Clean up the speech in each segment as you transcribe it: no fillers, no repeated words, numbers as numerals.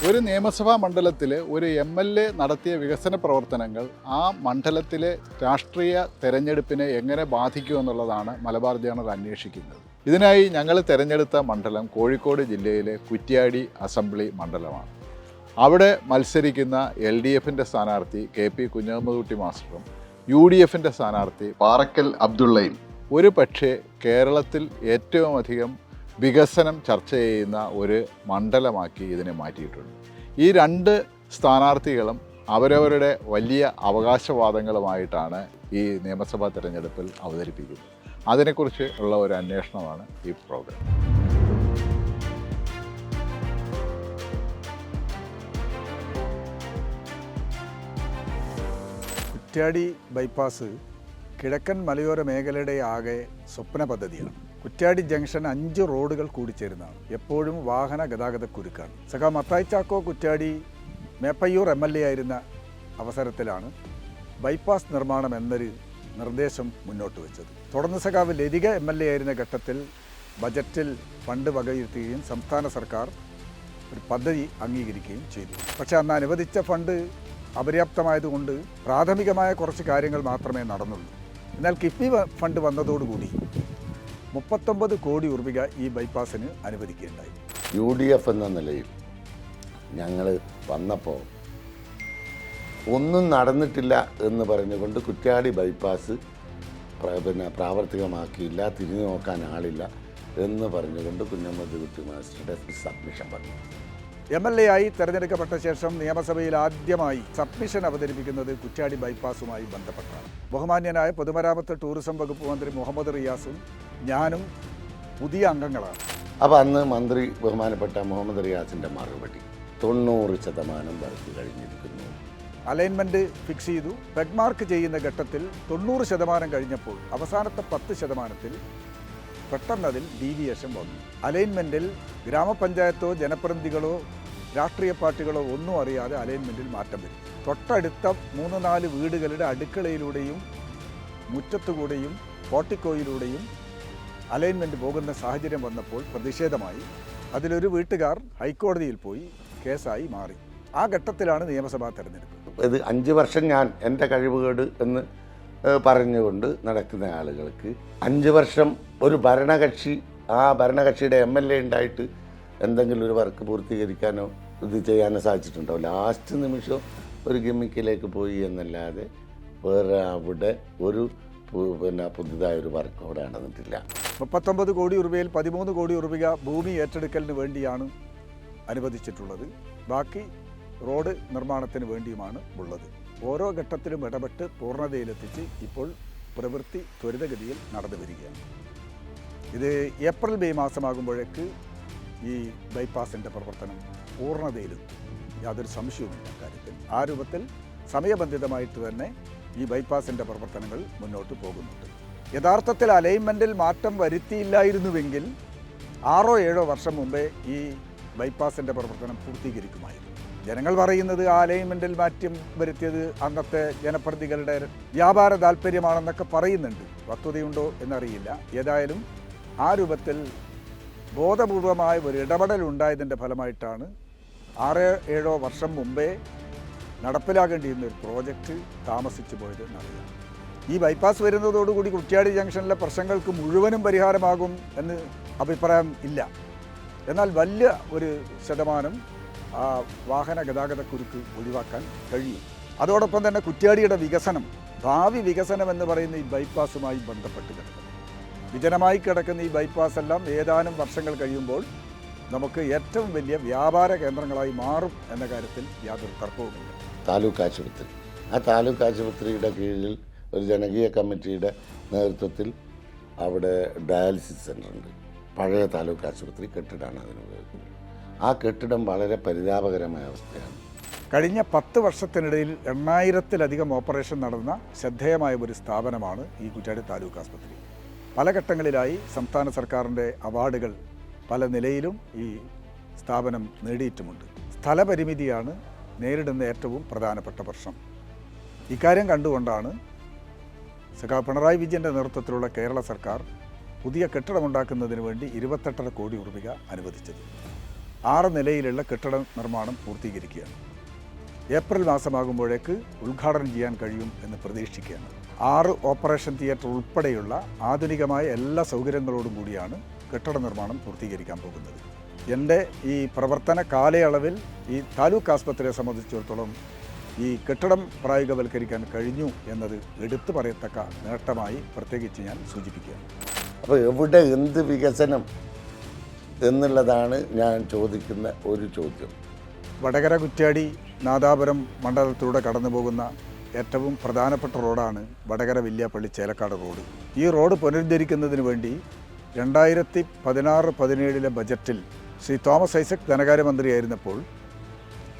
ഒരു നിയമസഭാ മണ്ഡലത്തിൽ ഒരു MLA നടത്തിയ വികസന പ്രവർത്തനങ്ങൾ ആ മണ്ഡലത്തിലെ രാഷ്ട്രീയ തെരഞ്ഞെടുപ്പിനെ എങ്ങനെ ബാധിക്കുമെന്നുള്ളതാണ് മലബാർ ജേണൽ അന്വേഷിക്കുന്നത്. ഇതിനായി ഞങ്ങൾ തിരഞ്ഞെടുത്ത മണ്ഡലം കോഴിക്കോട് ജില്ലയിലെ കുറ്റ്യാടി അസംബ്ലി മണ്ഡലമാണ്. അവിടെ മത്സരിക്കുന്ന LDFിൻ്റെ സ്ഥാനാർത്ഥി KP കുഞ്ഞഹമ്മദ് മാസ്റ്ററും UDFിൻ്റെ സ്ഥാനാർത്ഥി പാറക്കൽ അബ്ദുള്ളയും ഒരു പക്ഷേ കേരളത്തിൽ ഏറ്റവും അധികം വികസനം ചർച്ച ചെയ്യുന്ന ഒരു മണ്ഡലമാക്കി ഇതിനെ മാറ്റിയിട്ടുണ്ട്. ഈ രണ്ട് സ്ഥാനാർത്ഥികളും അവരവരുടെ വലിയ അവകാശവാദങ്ങളുമായിട്ടാണ് ഈ നിയമസഭാ തെരഞ്ഞെടുപ്പിൽ അവതരിപ്പിക്കുന്നത്. അതിനെക്കുറിച്ച് ഉള്ള ഒരു അന്വേഷണമാണ് ഈ പ്രോഗ്രാം. കുറ്റ്യാടി ബൈപ്പാസ് കിഴക്കൻ മലയോര മേഖലയുടെ ആകെ സ്വപ്ന പദ്ധതിയാണ്. കുറ്റ്യാടി ജംഗ്ഷൻ 5 റോഡുകൾ കൂടിച്ചേരുന്നതാണ്. എപ്പോഴും വാഹന ഗതാഗതക്കുരുക്കാണ്. സഖാ മത്തായി ചാക്കോ കുറ്റ്യാടി മേപ്പയ്യൂർ MLA ആയിരുന്ന അവസരത്തിലാണ് ബൈപ്പാസ് നിർമ്മാണം എന്നൊരു നിർദ്ദേശം മുന്നോട്ട് വെച്ചത്. തുടർന്ന് സഖാവ് ലതിക MLA ആയിരുന്ന ഘട്ടത്തിൽ ബജറ്റിൽ ഫണ്ട് വകയിരുത്തുകയും സംസ്ഥാന സർക്കാർ ഒരു പദ്ധതി അംഗീകരിക്കുകയും ചെയ്തു. പക്ഷേ അന്ന് അനുവദിച്ച ഫണ്ട് അപര്യാപ്തമായതുകൊണ്ട് പ്രാഥമികമായ കുറച്ച് കാര്യങ്ങൾ മാത്രമേ നടന്നുള്ളൂ. എന്നാൽ കിഫ്ബി ഫണ്ട് വന്നതോടുകൂടി 39 കോടി രൂപ ഈ ബൈപ്പാസിന് അനുവദിക്കുകയുണ്ടായി. UDF എന്ന നിലയിൽ ഞങ്ങൾ വന്നപ്പോൾ ഒന്നും നടന്നിട്ടില്ല എന്ന് പറഞ്ഞുകൊണ്ട് കുറ്റ്യാടി ബൈപ്പാസ് പ്രാവർത്തികമാക്കിയില്ല, തിരിഞ്ഞു നോക്കാൻ ആളില്ല എന്ന് പറഞ്ഞുകൊണ്ട് കുഞ്ഞഹമ്മദ് മാസ്റ്ററുടെ സബ്മിഷൻ പറഞ്ഞു. MLA ആയി തെരഞ്ഞെടുക്കപ്പെട്ട ശേഷം നിയമസഭയിൽ ആദ്യമായി സബ്മിഷൻ അവതരിപ്പിക്കുന്നത് കുറ്റ്യാടി ബൈപ്പാസുമായി ബന്ധപ്പെട്ടാണ്. ബഹുമാന്യനായ പൊതുമരാമത്ത് ടൂറിസം വകുപ്പ് മന്ത്രി മുഹമ്മദ് റിയാസും ഞാനും പുതിയ അംഗങ്ങളാണ്. അപ്പോൾ അന്ന് മന്ത്രി ബഹുമാനപ്പെട്ട മുഹമ്മദ് റിയാസിൻ്റെ മറുപടി 90% വർക്ക് കഴിഞ്ഞിരിക്കുന്നു. അലൈൻമെൻറ്റ് ഫിക്സ് ചെയ്തു. പെഗ് മാർക്ക് ചെയ്യുന്ന ഘട്ടത്തിൽ 90% കഴിഞ്ഞപ്പോൾ അവസാനത്തെ 10% പെട്ടെന്നതിൽ ഡീവിയേഷൻ വന്നു. അലൈൻമെൻറ്റിൽ ഗ്രാമപഞ്ചായത്തോ ജനപ്രതിനിധികളോ രാഷ്ട്രീയ പാർട്ടികളോ ഒന്നും അറിയാതെ അലൈൻമെൻറ്റിൽ മാറ്റം വരും. തൊട്ടടുത്ത 3-4 വീടുകളുടെ അടുക്കളയിലൂടെയും മുറ്റത്തുകൂടെയും പോർട്ടിക്കോയിലൂടെയും അലൈൻമെൻറ്റ് പോകുന്ന സാഹചര്യം വന്നപ്പോൾ പ്രതിഷേധമായി അതിലൊരു വീട്ടുകാർ ഹൈക്കോടതിയിൽ പോയി കേസായി മാറി. ആ ഘട്ടത്തിലാണ് നിയമസഭാ തെരഞ്ഞെടുപ്പ്. ഇത് 5 വർഷം ഞാൻ എൻ്റെ കഴിവുകേട് എന്ന് പറഞ്ഞുകൊണ്ട് നടക്കുന്ന ആളുകൾക്ക് 5 വർഷം ഒരു ഭരണകക്ഷി ആ ഭരണകക്ഷിയുടെ MLA ഉണ്ടായിട്ട് എന്തെങ്കിലും ഒരു വർക്ക് പൂർത്തീകരിക്കാനോ ഇത് ചെയ്യാനോ സാധിച്ചിട്ടുണ്ടോ? ലാസ്റ്റ് നിമിഷം ഒരു ഗിമ്മിക്കിലേക്ക് പോയി എന്നല്ലാതെ വേറെ അവിടെ ഒരു പുതുതായൊരു വർക്ക് അവിടെ നടന്നിട്ടില്ല. 39 കോടി രൂപയിൽ 13 കോടി രൂപ ഭൂമി ഏറ്റെടുക്കലിന് വേണ്ടിയാണ് അനുവദിച്ചിട്ടുള്ളത്. ബാക്കി റോഡ് നിർമ്മാണത്തിന് വേണ്ടിയുമാണ് ഉള്ളത്. ഓരോ ഘട്ടത്തിലും ഇടപെട്ട് പൂർണ്ണതയിലെത്തിച്ച് ഇപ്പോൾ പ്രവൃത്തി ത്വരിതഗതിയിൽ നടന്നു വരികയാണ്. ഇത് ഏപ്രിൽ-മെയ് മാസമാകുമ്പോഴേക്ക് ഈ ബൈപ്പാസിൻ്റെ പ്രവർത്തനം പൂർണ്ണതയിലെത്തും. യാതൊരു സംശയവുമില്ല കാര്യത്തിൽ. ആ രൂപത്തിൽ സമയബന്ധിതമായിട്ട് തന്നെ ഈ ബൈപ്പാസിൻ്റെ പ്രവർത്തനങ്ങൾ മുന്നോട്ട് പോകുന്നുണ്ട്. യഥാർത്ഥത്തിൽ അലൈൻമെൻറ്റിൽ മാറ്റം വരുത്തിയില്ലായിരുന്നുവെങ്കിൽ 6-7 വർഷം മുമ്പേ ഈ ബൈപ്പാസിൻ്റെ പ്രവർത്തനം പൂർത്തീകരിക്കുമായിരുന്നു. ജനങ്ങൾ പറയുന്നത് ആ അലൈൻമെൻറ്റിൽ മാറ്റം വരുത്തിയത് അന്നത്തെ ജനപ്രതിനിധികളുടെ വ്യാപാര താല്പര്യമാണെന്നൊക്കെ പറയുന്നുണ്ട്. വസ്തുതയുണ്ടോ എന്നറിയില്ല. ഏതായാലും ആ രൂപത്തിൽ ബോധപൂർവമായ ഒരു ഇടപെടൽ ഉണ്ടായതിൻ്റെ ഫലമായിട്ടാണ് 6-7 വർഷം മുമ്പേ നടപ്പിലാകേണ്ടിയിരുന്ന ഒരു പ്രോജക്റ്റ് താമസിച്ചു പോയത് എന്നറിയാം. ഈ ബൈപ്പാസ് വരുന്നതോടുകൂടി കുറ്റ്യാടി ജംഗ്ഷനിലെ പ്രശ്നങ്ങൾക്ക് മുഴുവനും പരിഹാരമാകും എന്ന് അഭിപ്രായം ഇല്ല. എന്നാൽ വലിയ ഒരു ശതമാനം ആ വാഹന ഗതാഗതക്കുരുക്ക് ഒഴിവാക്കാൻ കഴിയും. അതോടൊപ്പം തന്നെ കുറ്റ്യാടിയുടെ വികസനം, ഭാവി വികസനം എന്ന് പറയുന്ന ഈ ബൈപ്പാസുമായി ബന്ധപ്പെട്ട് കിടക്കുന്നു. വിജനമായി കിടക്കുന്ന ഈ ബൈപ്പാസ് എല്ലാം ഏതാനും വർഷങ്ങൾ കഴിയുമ്പോൾ നമുക്ക് ഏറ്റവും വലിയ വ്യാപാര കേന്ദ്രങ്ങളായി മാറും എന്ന കാര്യത്തിൽ യാതൊരു തർക്കവുമില്ല. താലൂക്ക് ആശുപത്രി, ആ താലൂക്ക് ആശുപത്രിയുടെ കീഴിൽ ഒരു ജനകീയ കമ്മിറ്റിയുടെ നേതൃത്വത്തിൽ അവിടെ ഡയാലിസിസ് സെൻ്ററുണ്ട്. പഴയ താലൂക്ക് ആശുപത്രി കെട്ടിടമാണ് അതിന് ഉപയോഗിക്കുന്നത്. ആ കെട്ടിടം വളരെ പരിതാപകരമായ അവസ്ഥയാണ്. കഴിഞ്ഞ 10 വർഷത്തിനിടയിൽ 8000-ലധികം ഓപ്പറേഷൻ നടന്ന ശ്രദ്ധേയമായ ഒരു സ്ഥാപനമാണ് ഈ കുറ്റ്യാടി താലൂക്ക് ആശുപത്രി. പല ഘട്ടങ്ങളിലായി സംസ്ഥാന സർക്കാരിൻ്റെ അവാർഡുകൾ പല നിലയിലും ഈ സ്ഥാപനം നേടിയിട്ടുമുണ്ട്. സ്ഥലപരിമിതിയാണ് നേരിടുന്ന ഏറ്റവും പ്രധാനപ്പെട്ട പ്രശ്നം. ഇക്കാര്യം കണ്ടുകൊണ്ടാണ് പിണറായി വിജയൻ്റെ നേതൃത്വത്തിലുള്ള കേരള സർക്കാർ പുതിയ കെട്ടിടമുണ്ടാക്കുന്നതിന് വേണ്ടി 28.5 കോടി രൂപ അനുവദിച്ചത്. 6 നിലയിലുള്ള കെട്ടിട നിർമ്മാണം പൂർത്തീകരിക്കുകയാണ്. ഏപ്രിൽ മാസമാകുമ്പോഴേക്ക് ഉദ്ഘാടനം ചെയ്യാൻ കഴിയും എന്ന് പ്രതീക്ഷിക്കുകയാണ്. 6 ഓപ്പറേഷൻ തിയേറ്റർ ഉൾപ്പെടെയുള്ള ആധുനികമായ എല്ലാ സൗകര്യങ്ങളോടും കൂടിയാണ് കെട്ടിട നിർമ്മാണം പൂർത്തീകരിക്കാൻ പോകുന്നത്. എൻ്റെ ഈ പ്രവർത്തന കാലയളവിൽ ഈ താലൂക്ക് ആസ്പത്രിയെ സംബന്ധിച്ചിടത്തോളം ഈ കെട്ടിടം പ്രായോഗികവൽക്കരിക്കാൻ കഴിഞ്ഞു എന്നത് എടുത്തു പറയത്തക്ക നേട്ടമായി പ്രത്യേകിച്ച് ഞാൻ സൂചിപ്പിക്കുകയാണ്. അപ്പോൾ എവിടെ എന്ത് വികസനം എന്നുള്ളതാണ് ഞാൻ ചോദിക്കുന്ന ഒരു ചോദ്യം. വടകര കുറ്റ്യാടി നാദാപുരം മണ്ഡലത്തിലൂടെ കടന്നു പോകുന്ന ഏറ്റവും പ്രധാനപ്പെട്ട റോഡാണ് വടകര വില്യാപ്പള്ളി ചേലക്കാട് റോഡ്. ഈ റോഡ് പുനരുദ്ധരിക്കുന്നതിന് വേണ്ടി 2016-17 ബജറ്റിൽ ശ്രീ തോമസ് ഐസക് ധനകാര്യമന്ത്രിയായിരുന്നപ്പോൾ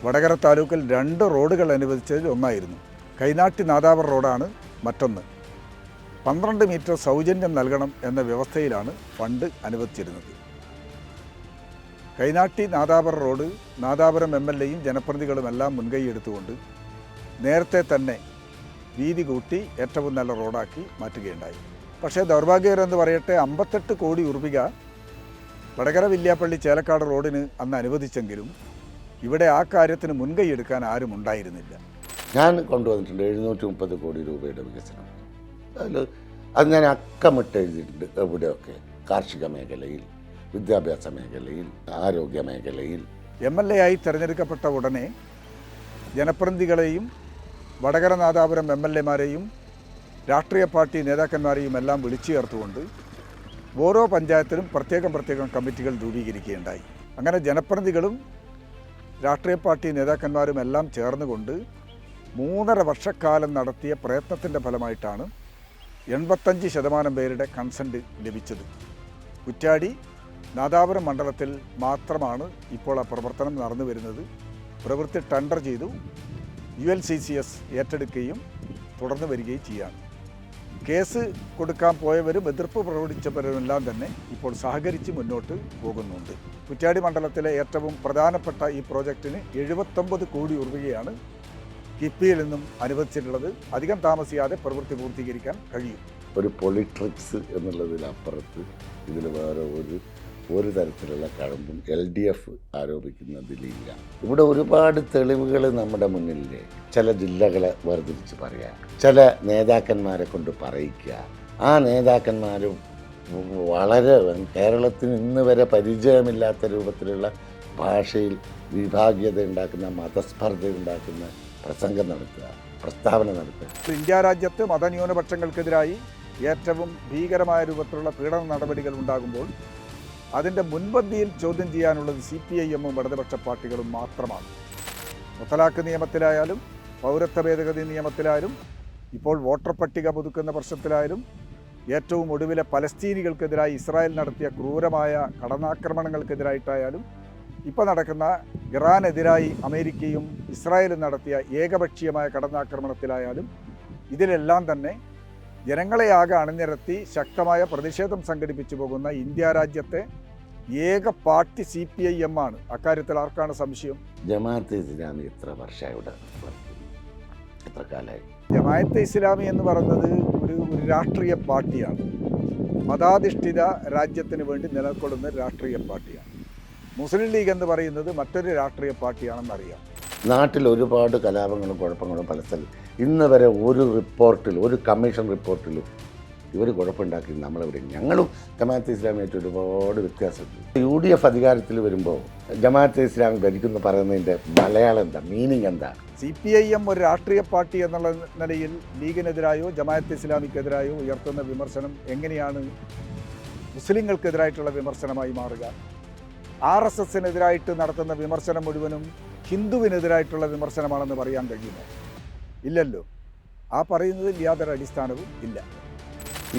വടകര താലൂക്കിൽ 2 റോഡുകൾ അനുവദിച്ചതിൽ ഒന്നായിരുന്നു. കൈനാട്ടി നാദാപുരം റോഡാണ് മറ്റൊന്ന്. 12 മീറ്റർ സൗജന്യം നൽകണം എന്ന വ്യവസ്ഥയിലാണ് ഫണ്ട് അനുവദിച്ചിരുന്നത്. കൈനാട്ടി നാദാപുരം റോഡ് നാദാപുരം MLAയും ജനപ്രതിനിധികളുമെല്ലാം മുൻകൈയെടുത്തുകൊണ്ട് നേരത്തെ തന്നെ വീതി കൂട്ടി ഏറ്റവും നല്ല റോഡാക്കി മാറ്റുകയുണ്ടായി. പക്ഷേ ദൗർഭാഗ്യകരമെന്ന് പറയട്ടെ, 58 കോടി രൂപ വടകര വില്യാപ്പള്ളി ചേലക്കാട് റോഡിന് അന്ന് അനുവദിച്ചെങ്കിലും ഇവിടെ ആ കാര്യത്തിന് മുൻകൈ എടുക്കാൻ ആരും ഉണ്ടായിരുന്നില്ല. ഞാൻ കൊണ്ടുവന്നിട്ടുണ്ട് 730 കോടി രൂപയുടെ വികസനം. അത് ഞാൻ അക്കമിട്ട് എഴുതിയിട്ടുണ്ട്. എവിടെയൊക്കെ കാർഷിക മേഖലയിൽ, വിദ്യാഭ്യാസ മേഖലയിൽ, ആരോഗ്യ മേഖലയിൽ. MLA ആയി തിരഞ്ഞെടുക്കപ്പെട്ട ഉടനെ ജനപ്രതിനിധികളെയും വടകര നാദാപുരം MLAമാരെയും രാഷ്ട്രീയ പാർട്ടി നേതാക്കന്മാരെയും എല്ലാം വിളിച്ചു ചേർത്തുകൊണ്ട് ഓരോ പഞ്ചായത്തിലും പ്രത്യേകം കമ്മിറ്റികൾ രൂപീകരിക്കുകയുണ്ടായി. അങ്ങനെ ജനപ്രതിനിധികളും രാഷ്ട്രീയ പാർട്ടി നേതാക്കന്മാരും എല്ലാം ചേർന്നുകൊണ്ട് 3.5 വർഷക്കാലം നടത്തിയ പ്രയത്നത്തിൻ്റെ ഫലമായിട്ടാണ് 85% പേരുടെ കൺസെൻറ്റ് ലഭിച്ചത്. കുറ്റ്യാടി നാദാപുരം മണ്ഡലത്തിൽ മാത്രമാണ് ഇപ്പോൾ ആ പ്രവർത്തനം നടന്നു വരുന്നത്. പ്രവൃത്തി ടെൻഡർ ചെയ്തു, ULCCS ഏറ്റെടുക്കുകയും തുടർന്ന് വരികയും ചെയ്യുകയാണ്. കേസ് കൊടുക്കാൻ പോയവരും എതിർപ്പ് പ്രകടിപ്പിച്ചവരുമെല്ലാം തന്നെ ഇപ്പോൾ സഹകരിച്ച് മുന്നോട്ട് പോകുന്നുണ്ട്. കുറ്റ്യാടി മണ്ഡലത്തിലെ ഏറ്റവും പ്രധാനപ്പെട്ട ഈ പ്രോജക്റ്റിന് 79 കോടി രൂപയാണ് കിഫ്ബിയിൽ നിന്നും അനുവദിച്ചിട്ടുള്ളത്. അധികം താമസിയാതെ പ്രവൃത്തി പൂർത്തീകരിക്കാൻ കഴിയും. ഒരു പൊളിട്രിക്സ് എന്നുള്ളതിലപ്പുറത്ത് ഇതിൽ വേറെ ഒരു തരത്തിലുള്ള കഴമ്പും LDF ആരോപിക്കുന്നതിലില്ല. ഇവിടെ ഒരുപാട് തെളിവുകൾ നമ്മുടെ മുന്നിലില്ലേ. ചില ജില്ലകളെ വേർതിരിച്ച് പറയാം, ചില നേതാക്കന്മാരെ കൊണ്ട് പറയിക്കുക. ആ നേതാക്കന്മാർ വളരെ കേരളത്തിന് ഇന്ന് വരെ പരിചയമില്ലാത്ത രൂപത്തിലുള്ള ഭാഷയിൽ വിഭാഗീയത ഉണ്ടാക്കുന്ന, മതസ്പർദ്ധ ഉണ്ടാക്കുന്ന പ്രസംഗം നടത്തുക, പ്രസ്താവന നടത്തുക. ഇന്ത്യ രാജ്യത്ത് മതന്യൂനപക്ഷങ്ങൾക്കെതിരായി ഏറ്റവും ഭീകരമായ രൂപത്തിലുള്ള പീഡന നടപടികൾ ഉണ്ടാകുമ്പോൾ അതിൻ്റെ മുൻപന്തിയിൽ ചോദ്യം ചെയ്യാനുള്ളത് CPIM-ഉം ഇടതുപക്ഷ പാർട്ടികളും മാത്രമാണ്. മുത്തലാഖ് നിയമത്തിലായാലും, പൗരത്വ ഭേദഗതി നിയമത്തിലായാലും, ഇപ്പോൾ വോട്ടർ പട്ടിക പുതുക്കുന്ന പ്രശ്നത്തിലായാലും, ഏറ്റവും ഒടുവിലെ പലസ്തീനികൾക്കെതിരായി ഇസ്രായേൽ നടത്തിയ ക്രൂരമായ കടന്നാക്രമണങ്ങൾക്കെതിരായിട്ടായാലും, ഇപ്പോൾ നടക്കുന്ന ഇറാനെതിരായി അമേരിക്കയും ഇസ്രായേലും നടത്തിയ ഏകപക്ഷീയമായ കടന്നാക്രമണത്തിലായാലും, ഇതിലെല്ലാം തന്നെ ജനങ്ങളെ ആകെ അണിനിരത്തി ശക്തമായ പ്രതിഷേധം സംഘടിപ്പിച്ചു പോകുന്ന ഇന്ത്യ രാജ്യത്തെ ഏക പാർട്ടി CPIM ആണ്. അക്കാര്യത്തിൽ ആർക്കാണ് സംശയം? ജമാഅത്തെ ഇസ്ലാമി എത്ര വർഷമായി ഇവിടെ, എത്ര കാലമായി? ജമാഅത്തെ ഇസ്ലാമി എന്ന് പറയുന്നത് ഒരു രാഷ്ട്രീയ പാർട്ടിയാണ്. മതാധിഷ്ഠിത രാജ്യത്തിന് വേണ്ടി നിലകൊള്ളുന്ന രാഷ്ട്രീയ പാർട്ടിയാണ്. മുസ്ലിം ലീഗ് എന്ന് പറയുന്നത് മറ്റൊരു രാഷ്ട്രീയ പാർട്ടിയാണെന്നറിയാം. നാട്ടിൽ ഒരുപാട് കലാപങ്ങളും കുഴപ്പങ്ങളും പല സ്ഥലത്ത് ഇന്ന് വരെ ഒരു റിപ്പോർട്ടിൽ, ഒരു കമ്മീഷൻ റിപ്പോർട്ടിൽ ഇവർ കുഴപ്പമുണ്ടാക്കി നമ്മളെവിടെ. ഞങ്ങളും ജമാഅത്തെ ഇസ്ലാമിയായിട്ട് ഒരുപാട് വ്യത്യാസമുണ്ട്. UDF അധികാരത്തിൽ വരുമ്പോൾ ജമാഅത്തെ ഇസ്ലാമി ഭരിക്കുന്നു പറയുന്നതിൻ്റെ മലയാളം എന്താ, മീനിങ് എന്താ? CPIM ഒരു രാഷ്ട്രീയ പാർട്ടി എന്നുള്ള നിലയിൽ ലീഗിനെതിരായോ ജമാഅത്തെ ഇസ്ലാമിക്കെതിരായോ ഉയർത്തുന്ന വിമർശനം എങ്ങനെയാണ് മുസ്ലിങ്ങൾക്കെതിരായിട്ടുള്ള വിമർശനമായി മാറുക? RSSനെതിരായിട്ട് നടത്തുന്ന വിമർശനം മുഴുവനും ഹിന്ദുവിനെതിരായിട്ടുള്ള വിമർശനമാണെന്ന് പറയാൻ കഴിയുമോ? ഇല്ലല്ലോ. ആ പറയുന്നതിൽ യാതൊരു അടിസ്ഥാനവും ഇല്ല.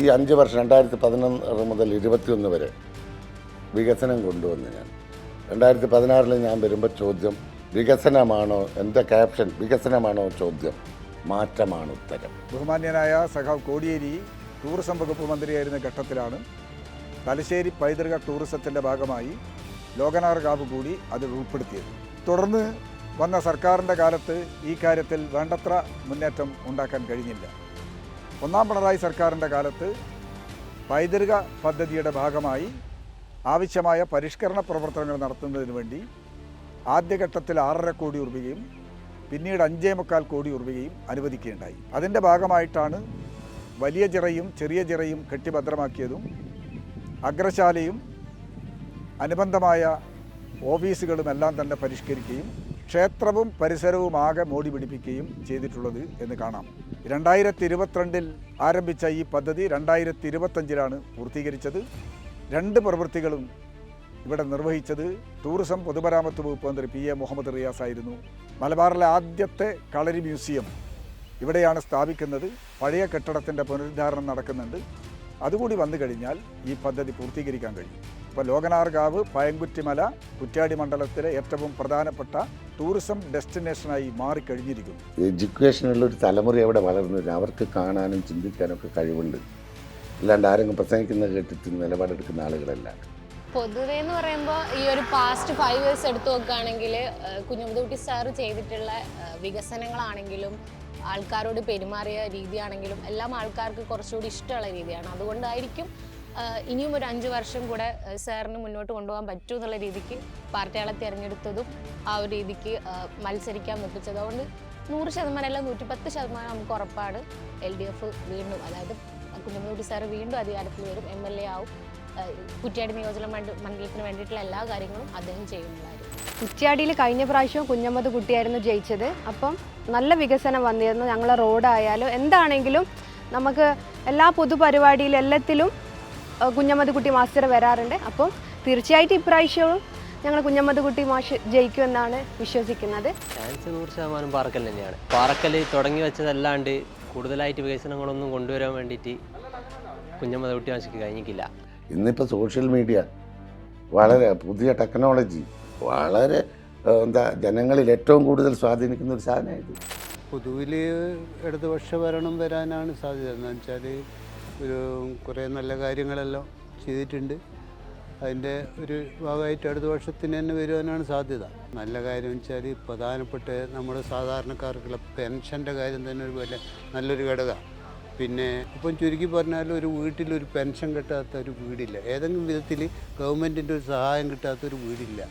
ഈ 5 വർഷം 2011 മുതൽ 2021 വരെ വികസനം കൊണ്ടുവന്ന് ഞാൻ 2016 ഞാൻ വരുമ്പോൾ ചോദ്യം വികസനമാണോ, എൻ്റെ ക്യാപ്ഷൻ വികസനമാണോ ചോദ്യം, മാറ്റമാണ് ഉത്തരം. ബഹുമാന്യനായ സഖാവ് കോടിയേരി ടൂറിസം വകുപ്പ് മന്ത്രിയായിരുന്ന ഘട്ടത്തിലാണ് തലശ്ശേരി പൈതൃക ടൂറിസത്തിൻ്റെ ഭാഗമായി ലോകനാർ കാവ് കൂടി അതിൽ ഉൾപ്പെടുത്തിയത്. തുടർന്ന് വന്ന സർക്കാരിൻ്റെ കാലത്ത് ഈ കാര്യത്തിൽ വേണ്ടത്ര മുന്നേറ്റം ഉണ്ടാക്കാൻ കഴിഞ്ഞില്ല. 1ാം പിണറായി സർക്കാരിൻ്റെ കാലത്ത് പൈതൃക പദ്ധതിയുടെ ഭാഗമായി ആവശ്യമായ പരിഷ്കരണ പ്രവർത്തനങ്ങൾ നടത്തുന്നതിന് വേണ്ടി ആദ്യഘട്ടത്തിൽ 6.5 കോടി രൂപയും പിന്നീട് 5.25 കോടി രൂപയും അനുവദിക്കുകയുണ്ടായി. അതിൻ്റെ ഭാഗമായിട്ടാണ് വലിയ ചിറയും ചെറിയ ചിറയും കെട്ടിഭദ്രമാക്കിയതും അഗ്രശാലയും അനുബന്ധമായ ഓഫീസുകളും എല്ലാം തന്നെ പരിഷ്കരിക്കുകയും ക്ഷേത്രവും പരിസരവും ആകെ മോടി പിടിപ്പിക്കുകയും ചെയ്തിട്ടുള്ളത് എന്ന് കാണാം. 2022 ആരംഭിച്ച ഈ പദ്ധതി 2025 പൂർത്തീകരിച്ചത്. 2 പ്രവൃത്തികളും ഇവിടെ നിർവഹിച്ചത് ടൂറിസം പൊതുമരാമത്ത് വകുപ്പ് മന്ത്രി PA മുഹമ്മദ് റിയാസ് ആയിരുന്നു. മലബാറിലെ ആദ്യത്തെ കളരി മ്യൂസിയം ഇവിടെയാണ് സ്ഥാപിക്കുന്നത്. പഴയ കെട്ടിടത്തിൻ്റെ പുനരുദ്ധാരണം നടക്കുന്നുണ്ട്. അതുകൂടി വന്നു കഴിഞ്ഞാൽ ഈ പദ്ധതി പൂർത്തീകരിക്കാൻ കഴിയും. ഇപ്പോൾ ലോകനാർകാവ്, പയങ്കുറ്റിമല കുറ്റ്യാടി മണ്ഡലത്തിലെ ഏറ്റവും പ്രധാനപ്പെട്ട ടൂറിസം ഡെസ്റ്റിനേഷനായി മാറിക്കഴിഞ്ഞിരിക്കുന്നു. എഡ്യൂക്കേഷനുള്ള ഒരു തലമുറ എവിടെ വളർന്നു വരും. അവർക്ക് കാണാനും ചിന്തിക്കാനും ഒക്കെ കഴിവുണ്ട്. അല്ലാണ്ട് ആരെങ്കിലും പ്രസംഗിക്കുന്നത് കേട്ടിട്ട് നിലപാടെടുക്കുന്ന ആളുകളല്ല. പൊതുവേ എന്ന് പറയുമ്പോൾ ഈ ഒരു പാസ്റ്റ് 5 years എടുത്തു നോക്കുകയാണെങ്കിൽ കുഞ്ഞമ്മദ് കുട്ടി സാറ് ചെയ്തിട്ടുള്ള വികസനങ്ങളാണെങ്കിലും ആൾക്കാരോട് പെരുമാറിയ രീതിയാണെങ്കിലും എല്ലാം ആൾക്കാർക്ക് കുറച്ചുകൂടി ഇഷ്ടമുള്ള രീതിയാണ്. അതുകൊണ്ടായിരിക്കും ഇനിയും ഒരു 5 വർഷം കൂടെ സാറിന് മുന്നോട്ട് കൊണ്ടുപോകാൻ പറ്റൂ എന്നുള്ള രീതിക്ക് പാർട്ടികളെ തിരഞ്ഞെടുത്തതും ആ ഒരു രീതിക്ക് മത്സരിക്കാൻ വെപ്പിച്ചത്. അതുകൊണ്ട് 100% അല്ല 110% നമുക്ക് ഉറപ്പാണ് LDF വീണ്ടും, അതായത് കുഞ്ഞമ്മദ് കുട്ടി സാറ് വീണ്ടും അധികാരത്തിൽ വരും, MLA ആവും. കുറ്റ്യാടി നിയോജക മണ്ഡലത്തിന് വേണ്ടിയിട്ടുള്ള എല്ലാ കാര്യങ്ങളും അദ്ദേഹം ചെയ്യുന്നതായിരിക്കും. കുറ്റ്യാടിയിൽ കഴിഞ്ഞ പ്രാവശ്യം കുഞ്ഞമ്മദ് കുട്ടിയായിരുന്നു ജയിച്ചത്. അപ്പം നല്ല വികസനം വന്നിരുന്നു. ഞങ്ങളെ റോഡായാലും എന്താണെങ്കിലും നമുക്ക് എല്ലാ പൊതുപരിപാടിയിലും എല്ലാത്തിലും കുഞ്ഞമ്മദ് കുട്ടി മാസ്റ്റർ വരാറുണ്ട്. അപ്പം തീർച്ചയായിട്ടും ഇപ്രാവശ്യവും ഞങ്ങൾ കുഞ്ഞമ്മദ് കുട്ടി മാഷ് ജയിക്കുമെന്നാണ് വിശ്വസിക്കുന്നത്. ചാൻസ് 100% പാറക്കൽ തന്നെയാണ്. പാറക്കൽ തുടങ്ങി വെച്ചതല്ലാണ്ട് കൂടുതലായിട്ട് വികസനങ്ങളൊന്നും കൊണ്ടുവരാൻ വേണ്ടിയിട്ട് കുഞ്ഞമ്മദ് കുട്ടി മാഷിക്ക് കഴിഞ്ഞിട്ടില്ല. ഇന്നിപ്പോൾ സോഷ്യൽ മീഡിയ വളരെ പുതിയ ടെക്നോളജി വളരെ ജനങ്ങളിൽ ഏറ്റവും കൂടുതൽ സ്വാധീനിക്കുന്ന ഒരു സാധനമായത്. പൊതുവിൽ ഇടതുപക്ഷ ഭരണം വരാനാണ് സാധ്യത. എന്ന് വെച്ചാൽ ഒരു കുറേ നല്ല കാര്യങ്ങളെല്ലാം ചെയ്തിട്ടുണ്ട്. അതിൻ്റെ ഒരു ഭാഗമായിട്ട് ഇടതുപക്ഷത്തിന് തന്നെ വരുവാനാണ് സാധ്യത. നല്ല കാര്യം വെച്ചാൽ പ്രധാനപ്പെട്ട നമ്മുടെ സാധാരണക്കാർക്കുള്ള പെൻഷൻ്റെ കാര്യം തന്നെ ഒരു വലിയ നല്ലൊരു ഘടകമാണ്. പിന്നെ ഇപ്പം ചുരുക്കി പറഞ്ഞാൽ ഒരു വീട്ടിലൊരു പെൻഷൻ കിട്ടാത്ത ഒരു വീടില്ല. ഏതെങ്കിലും വിധത്തിൽ ഗവൺമെൻറ്റിൻ്റെ ഒരു സഹായം കിട്ടാത്തൊരു വീടില്ല.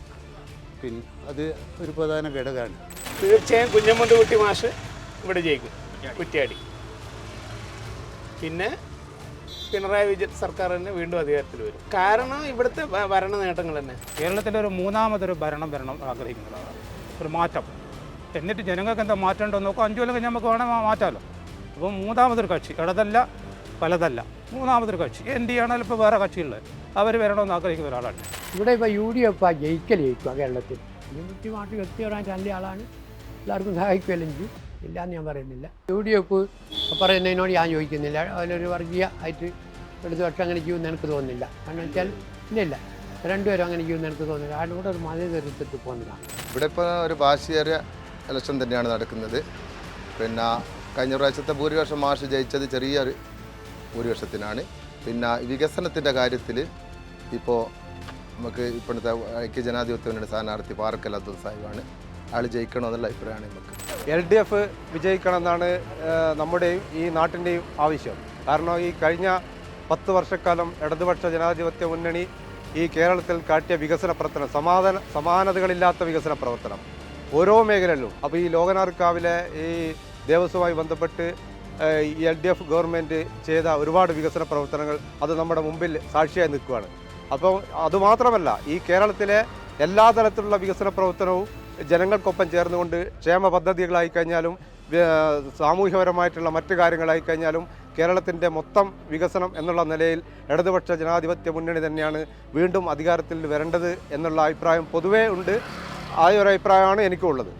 പിന്നെ അത് ഒരു പ്രധാന ഘടകമാണ്. തീർച്ചയായും കുഞ്ഞമ്മദ് കുട്ടി മാഷ് ഇവിടെ ജയിക്കും, കുറ്റ്യാടി. പിന്നെ പിണറായി വിജയൻ സർക്കാർ തന്നെ വീണ്ടും അധികാരത്തിൽ വരും. കാരണം ഇവിടുത്തെ ഭരണ നേട്ടങ്ങൾ തന്നെ. കേരളത്തിലൊരു മൂന്നാമതൊരു ഭരണം വരണം ആഗ്രഹിക്കുന്നതാണ്, ഒരു മാറ്റം. എന്നിട്ട് ജനങ്ങൾക്ക് എന്താ മാറ്റേണ്ടോ നോക്കും. 5 കൊല്ലം കഴിഞ്ഞ് നമുക്ക് വേണം മാറ്റാമല്ലോ. അപ്പോൾ മൂന്നാമതൊരു കക്ഷി, ഇടതല്ല പലതല്ല, മൂന്നാമതൊരു കക്ഷി NDA ആണെങ്കിലും ഇപ്പോൾ വേറെ കക്ഷിയുള്ളത് അവർ വരണമെന്ന് ആഗ്രഹിക്കുന്ന ഒരാളാണ്. ഇവിടെ ഇപ്പോൾ UDF ജയിക്കുക കേരളത്തിൽ. കുഞ്ഞമ്മദ് മാഷ് വ്യക്തിപരമായിട്ട് നല്ല ആളാണ്, എല്ലാവർക്കും സഹായിക്കുകയെല്ലാം ചെയ്യും, ഇല്ലയെന്ന് ഞാൻ പറയുന്നില്ല. UDF പറയുന്നതിനോട് ഞാൻ ചോദിക്കുന്നില്ല. അതിലൊരു വർഗീയ ആയിട്ട് ഇടതുപക്ഷം അങ്ങനെ ചെയ്യുമെന്ന് എനിക്ക് തോന്നുന്നില്ല. കാരണം വെച്ചാൽ ഇല്ല, രണ്ടുപേരും അങ്ങനെ ചെയ്യുമെന്ന് എനിക്ക് തോന്നുന്നില്ല. അതിൻ്റെ കൂടെ ഒരു മതേതരത്തിട്ട് പോകുന്നതാണ്. ഇവിടെ ഇപ്പോൾ ഒരു വാശിയേറിയ ഇലക്ഷൻ തന്നെയാണ് നടക്കുന്നത്. പിന്നെ കഴിഞ്ഞ പ്രാവശ്യത്തെ ഭൂരിപക്ഷം മാഷ് ജയിച്ചത് ചെറിയൊരു ഭൂരിപക്ഷത്തിനാണ്. പിന്നെ വികസനത്തിൻ്റെ കാര്യത്തിൽ ഇപ്പോൾ നമുക്ക് ഇപ്പോഴത്തെ ഐക്യജനാധിപത്യത്തിൻ്റെ സ്ഥാനാർത്ഥി പാറക്കൽ അബ്ദുൽ സാഹിബാണ്. അയാൾ ജയിക്കണമെന്നുള്ള അഭിപ്രായമാണ് നമുക്ക്. LDF വിജയിക്കണമെന്നാണ് നമ്മുടെയും ഈ നാട്ടിൻ്റെയും ആവശ്യം. കാരണം ഈ കഴിഞ്ഞ 10 വർഷക്കാലം ഇടതുപക്ഷ ജനാധിപത്യ മുന്നണി ഈ കേരളത്തിൽ കാട്ടിയ വികസന പ്രവർത്തനം, സമാനതകളില്ലാത്ത വികസന പ്രവർത്തനം ഓരോ മേഖലയിലും. അപ്പോൾ ഈ ലോകനാർക്കാവിലെ ഈ ദേവസ്വവുമായി ബന്ധപ്പെട്ട് LDF ഗവൺമെൻറ് ചെയ്ത ഒരുപാട് വികസന പ്രവർത്തനങ്ങൾ അത് നമ്മുടെ മുമ്പിൽ സാക്ഷിയായി നിൽക്കുകയാണ്. അപ്പോൾ അതുമാത്രമല്ല, ഈ കേരളത്തിലെ എല്ലാ തരത്തിലുള്ള വികസന പ്രവർത്തനവും ജനങ്ങൾക്കൊപ്പം ചേർന്നുകൊണ്ട് ക്ഷേമ പദ്ധതികളായി കഴിഞ്ഞാലും സാമൂഹ്യപരമായിട്ടുള്ള മറ്റു കാര്യങ്ങളായി കഴിഞ്ഞാലും കേരളത്തിൻ്റെ മൊത്തം വികസനം എന്നുള്ള നിലയിൽ ഇടതുപക്ഷ ജനാധിപത്യ മുന്നണി തന്നെയാണ് വീണ്ടും അധികാരത്തിൽ വരേണ്ടത് എന്നുള്ള അഭിപ്രായം പൊതുവേ ഉണ്ട്. ആ ഒരു അഭിപ്രായമാണ് എനിക്കുള്ളത്.